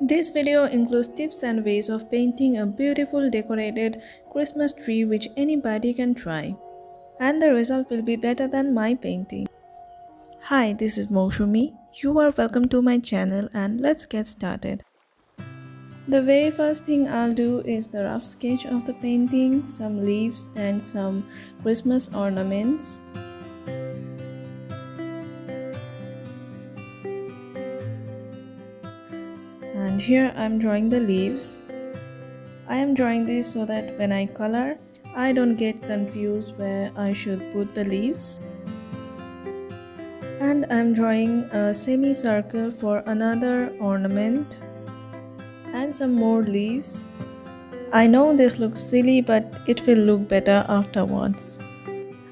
This video includes tips and ways of painting a beautiful decorated Christmas tree which anybody can try. And the result will be better than my painting. Hi, this is Mousumi. You are welcome to my channel and let's get started. The very first thing I'll do is the rough sketch of the painting, some leaves and some Christmas ornaments. And here I'm drawing the leaves. I am drawing this so that when I color, I don't get confused where I should put the leaves. And I'm drawing a semicircle for another ornament and some more leaves. I know this looks silly, but it will look better afterwards.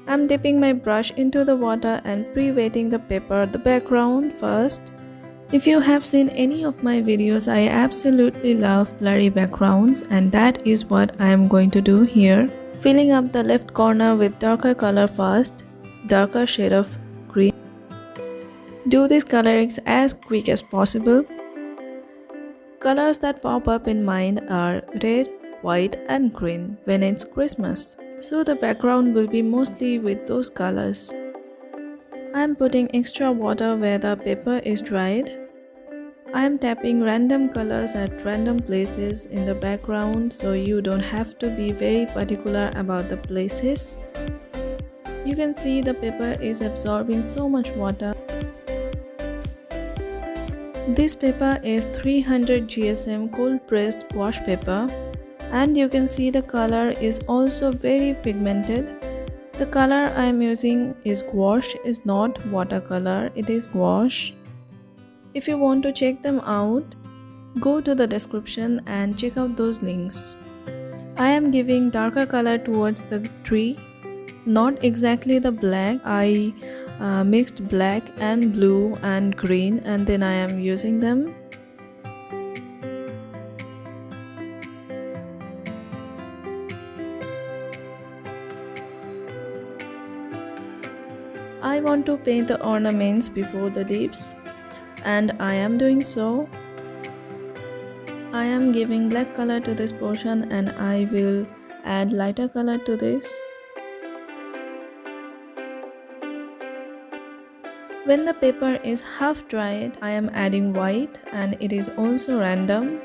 I'm dipping my brush into the water and pre-wetting the paper, the background first. If you have seen any of my videos, I absolutely love blurry backgrounds, and that is what I am going to do here. Filling up the left corner with darker color first, darker shade of green. Do these colorings as quick as possible. Colors that pop up in mind are red, white and green when it's Christmas. So the background will be mostly with those colors. I am putting extra water where the paper is dried. I am tapping random colors at random places in the background, so you don't have to be very particular about the places. You can see the paper is absorbing so much water. This paper is 300 GSM cold pressed wash paper, and you can see the color is also very pigmented. The color I am using is gouache, is not watercolor, it is gouache. If you want to check them out, go to the description and check out those links. I am giving darker color towards the tree, not exactly the black. I mixed black and blue and green, and then I am using them. I want to paint the ornaments before the leaves, and I am doing so. I am giving black color to this portion and I will add lighter color to this. When the paper is half dried, I am adding white, and it is also random.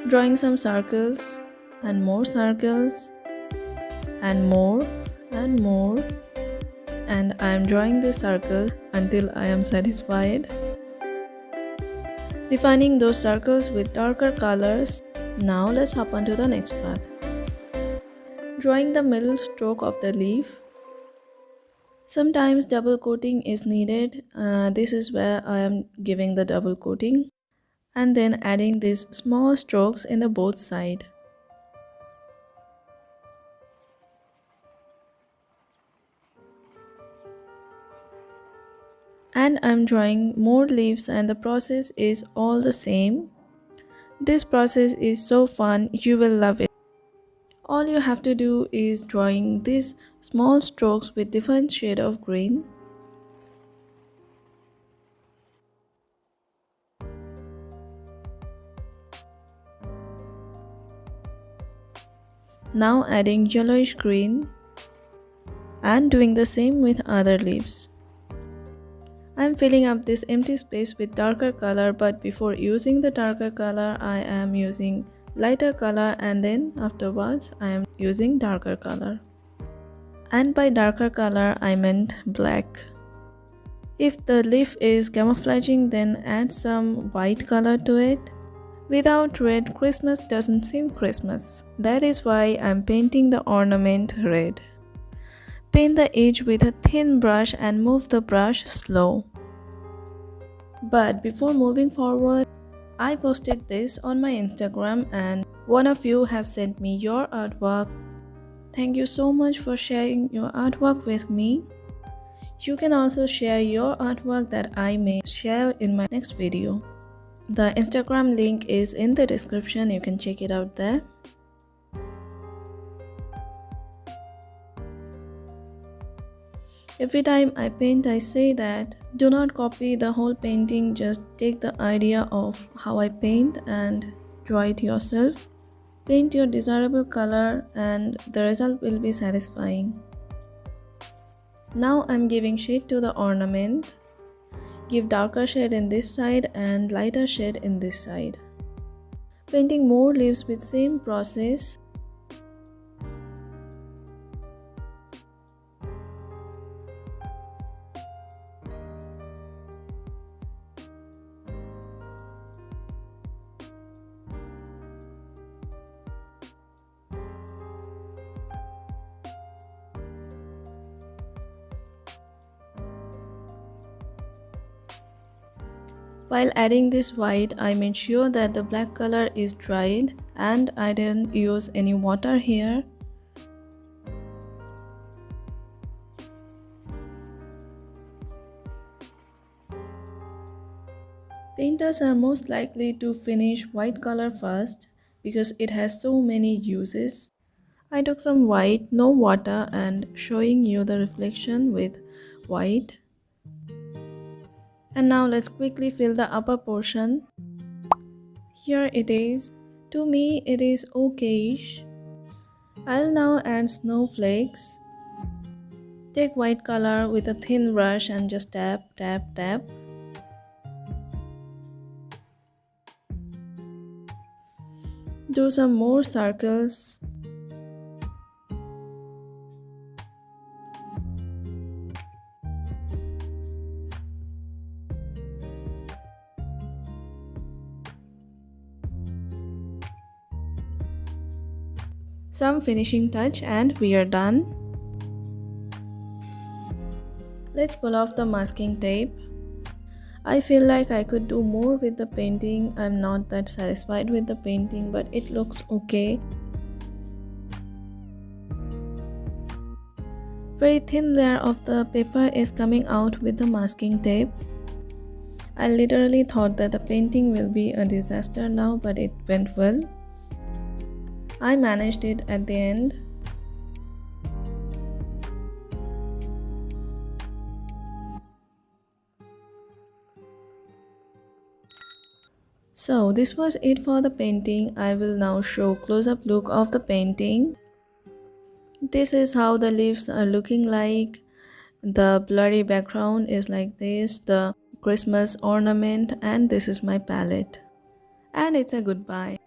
Drawing some circles and more circles and more and more. And I am drawing this circle until I am satisfied. Defining those circles with darker colors. Now let's hop on to the next part. Drawing the middle stroke of the leaf. Sometimes double coating is needed. This is where I am giving the double coating. And then adding these small strokes in the both sides. And I'm drawing more leaves, and the process is all the same. This process is so fun, you will love it. All you have to do is drawing these small strokes with different shade of green. Now adding yellowish green and doing the same with other leaves. I'm filling up this empty space with darker color, but before using the darker color, I am using lighter color, and then afterwards I am using darker color. And by darker color, I meant black. If the leaf is camouflaging, then add some white color to it. Without red, Christmas doesn't seem Christmas. That is why I'm painting the ornament red. Paint the edge with a thin brush and move the brush slow. But before moving forward, I posted this on my Instagram and one of you have sent me your artwork. Thank you so much for sharing your artwork with me. You can also share your artwork that I may share in my next video. The Instagram link is in the description, you can check it out there. Every time I paint, I say that do not copy the whole painting, just take the idea of how I paint and draw it yourself. Paint your desirable color and the result will be satisfying. Now I'm giving shade to the ornament. Give darker shade in this side and lighter shade in this side. Painting more leaves with same process. While adding this white, I made sure that the black color is dried and I didn't use any water here. Painters are most likely to finish white color first because it has so many uses. I took some white, no water, and showing you the reflection with white. And now let's quickly fill the upper portion. Here it is. To me, it is okayish. I'll now add snowflakes. Take white color with a thin brush and just tap, tap, tap. Do some more circles. Some finishing touch and we are done. Let's pull off the masking tape. I feel like I could do more with the painting. I'm not that satisfied with the painting, but it looks okay. Very thin layer of the paper is coming out with the masking tape. I literally thought that the painting will be a disaster now, but it went well. I managed it at the end. So this was it for the painting. I will now show close-up look of the painting. This is how the leaves are looking like. The blurry background is like this, the Christmas ornament, and this is my palette. And it's a goodbye.